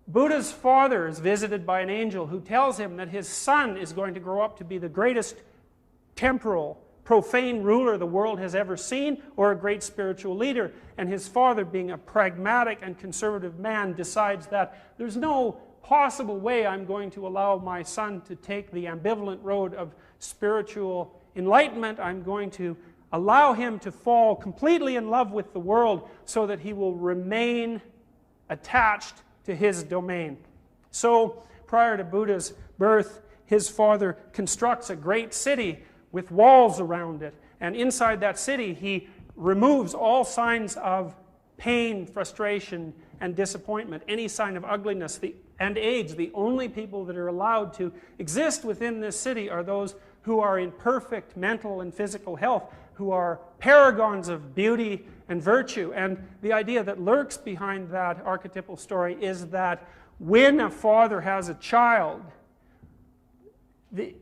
Buddha's father is visited by an angel who tells him that his son is going to grow up to be the greatest temporal, profane ruler the world has ever seen, or a great spiritual leader. And his father, being a pragmatic and conservative man, decides that there's no possible way I'm going to allow my son to take the ambivalent road of spiritual enlightenment. I'm going to allow him to fall completely in love with the world so that he will remain attached to his domain. So, prior to Buddha's birth, his father constructs a great city with walls around it. And inside that city, he removes all signs of pain, frustration, and disappointment, any sign of ugliness and age. The only people that are allowed to exist within this city are those who are in perfect mental and physical health, who are paragons of beauty and virtue. And the idea that lurks behind that archetypal story is that when a father has a child,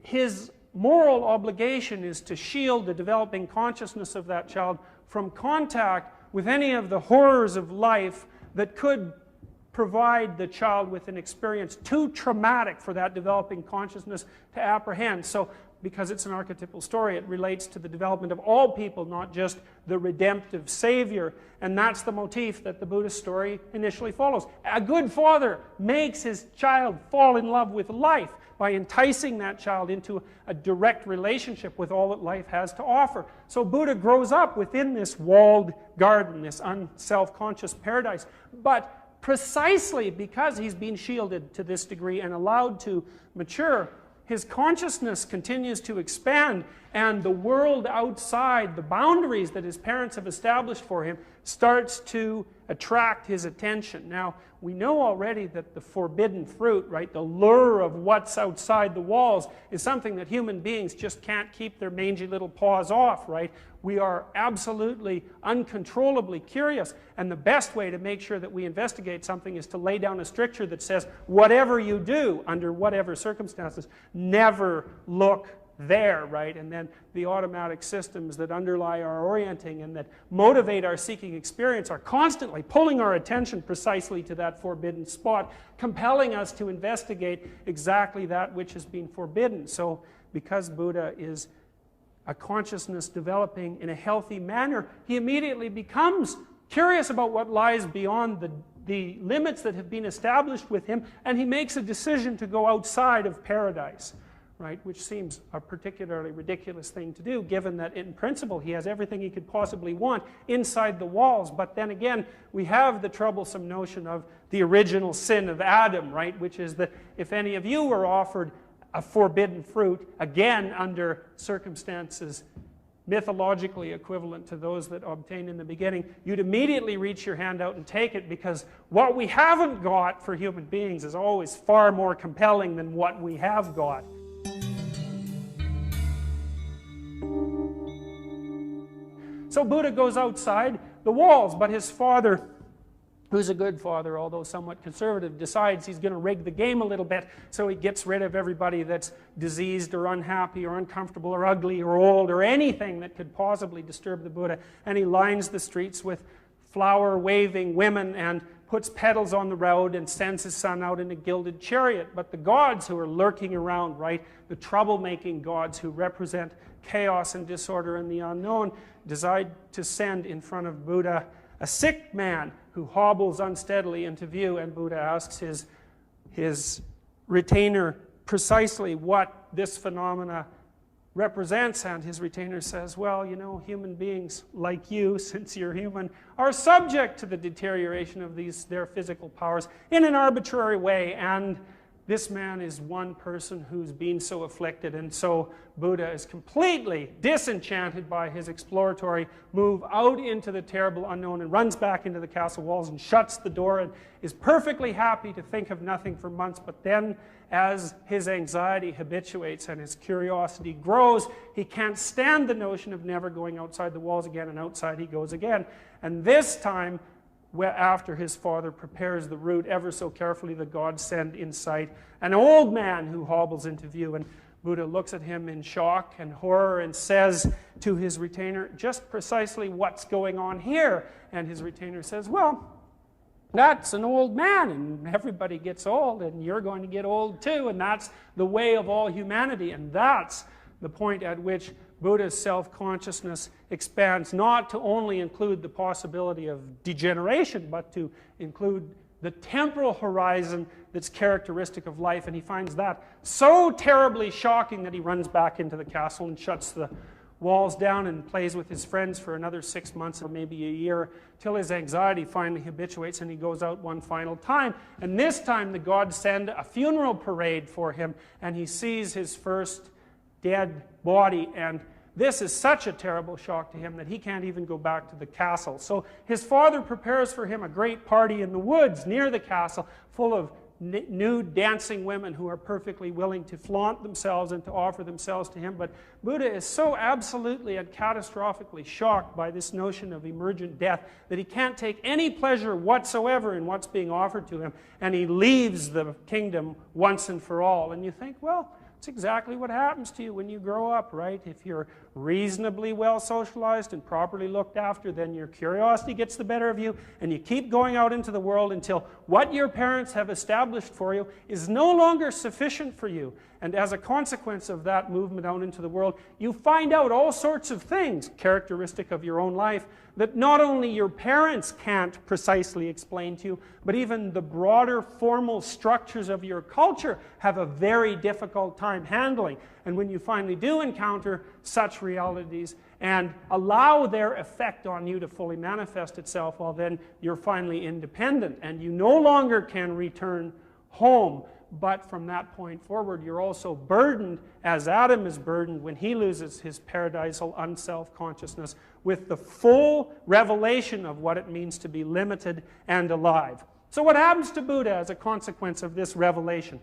his moral obligation is to shield the developing consciousness of that child from contact with any of the horrors of life that could provide the child with an experience too traumatic for that developing consciousness to apprehend. So, because it's an archetypal story, it relates to the development of all people, not just the redemptive savior. And that's the motif that the Buddhist story initially follows. A good father makes his child fall in love with life by enticing that child into a direct relationship with all that life has to offer. So Buddha grows up within this walled garden, this unself-conscious paradise. But precisely because he's been shielded to this degree and allowed to mature, his consciousness continues to expand, and the world outside, the boundaries that his parents have established for him, starts to attract his attention. Now, we know already that the forbidden fruit, right, the lure of what's outside the walls, is something that human beings just can't keep their mangy little paws off, right? We are absolutely, uncontrollably curious, and the best way to make sure that we investigate something is to lay down a stricture that says, whatever you do, under whatever circumstances, never look there, right? And then the automatic systems that underlie our orienting and that motivate our seeking experience are constantly pulling our attention precisely to that forbidden spot, compelling us to investigate exactly that which has been forbidden. So, because Buddha is a consciousness developing in a healthy manner, he immediately becomes curious about what lies beyond the limits that have been established with him, and he makes a decision to go outside of paradise. Right, which seems a particularly ridiculous thing to do, given that in principle he has everything he could possibly want inside the walls. But then again, we have the troublesome notion of the original sin of Adam, right, which is that if any of you were offered a forbidden fruit, again under circumstances mythologically equivalent to those that obtained in the beginning, you'd immediately reach your hand out and take it, because what we haven't got for human beings is always far more compelling than what we have got. So Buddha goes outside the walls, but his father, who's a good father, although somewhat conservative, decides he's going to rig the game a little bit, so he gets rid of everybody that's diseased or unhappy or uncomfortable or ugly or old or anything that could possibly disturb the Buddha, and he lines the streets with flower-waving women and puts petals on the road and sends his son out in a gilded chariot. But the gods who are lurking around, right, the troublemaking gods who represent chaos and disorder and the unknown, decide to send in front of Buddha a sick man who hobbles unsteadily into view, and Buddha asks his retainer precisely what this phenomena represents, and his retainer says, well, you know, human beings like you, since you're human, are subject to the deterioration of their physical powers in an arbitrary way, and this man is one person who's been so afflicted. And so Buddha is completely disenchanted by his exploratory move out into the terrible unknown, and runs back into the castle walls and shuts the door, and is perfectly happy to think of nothing for months. But then, as his anxiety habituates and his curiosity grows, he can't stand the notion of never going outside the walls again, and outside he goes again. And this time, after his father prepares the route ever so carefully, the gods send in sight an old man who hobbles into view, and Buddha looks at him in shock and horror and says to his retainer, just precisely what's going on here? And his retainer says, well, That's an old man, and everybody gets old, and you're going to get old too, and that's the way of all humanity. And that's the point at which Buddha's self-consciousness expands, not to only include the possibility of degeneration, but to include the temporal horizon that's characteristic of life. And he finds that so terribly shocking that he runs back into the castle and shuts the walls down and plays with his friends for another 6 months or maybe a year, till his anxiety finally habituates and he goes out one final time. And this time the gods send a funeral parade for him, and he sees his first dead body, and this is such a terrible shock to him that he can't even go back to the castle. So his father prepares for him a great party in the woods near the castle, full of nude dancing women who are perfectly willing to flaunt themselves and to offer themselves to him. But Buddha is so absolutely and catastrophically shocked by this notion of emergent death that he can't take any pleasure whatsoever in what's being offered to him, and he leaves the kingdom once and for all. And you think, well, it's exactly what happens to you when you grow up, right? If you're reasonably well socialized and properly looked after, then your curiosity gets the better of you, and you keep going out into the world until what your parents have established for you is no longer sufficient for you. And as a consequence of that movement out into the world, you find out all sorts of things characteristic of your own life that not only your parents can't precisely explain to you, but even the broader formal structures of your culture have a very difficult time handling. And when you finally do encounter such realities and allow their effect on you to fully manifest itself, well, then you're finally independent and you no longer can return home. But from that point forward, you're also burdened, as Adam is burdened when he loses his paradisal unself-consciousness, with the full revelation of what it means to be limited and alive. So what happens to Buddha as a consequence of this revelation?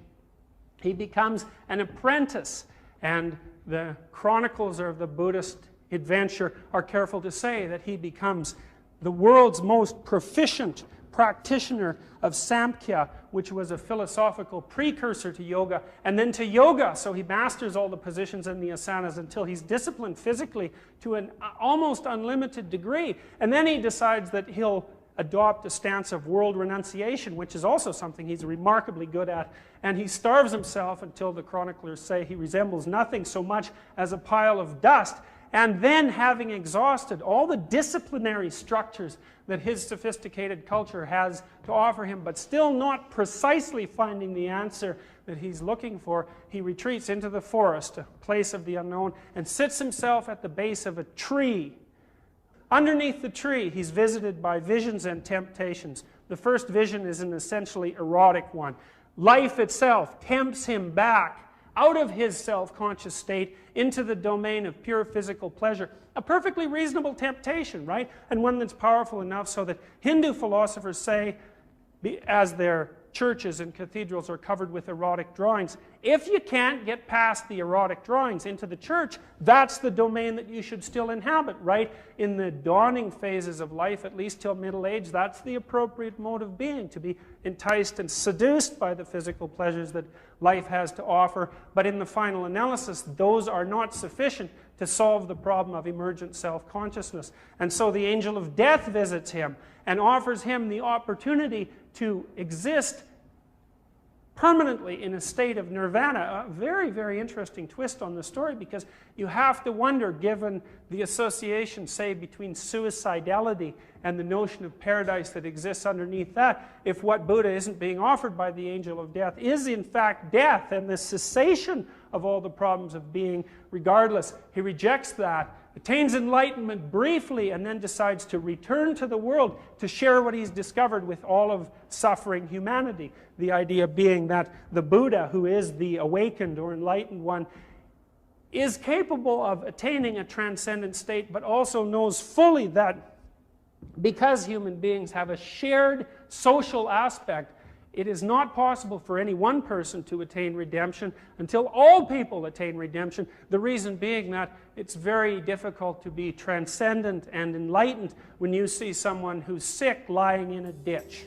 He becomes an apprentice, and the chronicles of the Buddhist adventure are careful to say that he becomes the world's most proficient practitioner of Samkhya, which was a philosophical precursor to yoga, and then to yoga. So he masters all the positions and the asanas until he's disciplined physically to an almost unlimited degree. And then he decides that he'll adopt a stance of world renunciation, which is also something he's remarkably good at. And he starves himself until the chroniclers say he resembles nothing so much as a pile of dust. And then, having exhausted all the disciplinary structures that his sophisticated culture has to offer him, but still not precisely finding the answer that he's looking for, he retreats into the forest, a place of the unknown, and sits himself at the base of a tree. Underneath the tree, he's visited by visions and temptations. The first vision is an essentially erotic one. Life itself tempts him back out of his self-conscious state into the domain of pure physical pleasure. A perfectly reasonable temptation, right? And one that's powerful enough so that Hindu philosophers say, as their churches and cathedrals are covered with erotic drawings, if you can't get past the erotic drawings into the church, that's the domain that you should still inhabit, right? In the dawning phases of life, at least till middle age, that's the appropriate mode of being, to be enticed and seduced by the physical pleasures that life has to offer. But in the final analysis, those are not sufficient to solve the problem of emergent self-consciousness. And so the angel of death visits him and offers him the opportunity to exist permanently in a state of nirvana. A very, very interesting twist on the story, because you have to wonder, given the association, say, between suicidality and the notion of paradise that exists underneath that, if what Buddha isn't being offered by the angel of death is in fact death and the cessation of all the problems of being. Regardless, he rejects that, attains enlightenment briefly, and then decides to return to the world to share what he's discovered with all of suffering humanity. The idea being that the Buddha, who is the awakened or enlightened one, is capable of attaining a transcendent state, but also knows fully that because human beings have a shared social aspect, it is not possible for any one person to attain redemption until all people attain redemption. The reason being that it's very difficult to be transcendent and enlightened when you see someone who's sick lying in a ditch.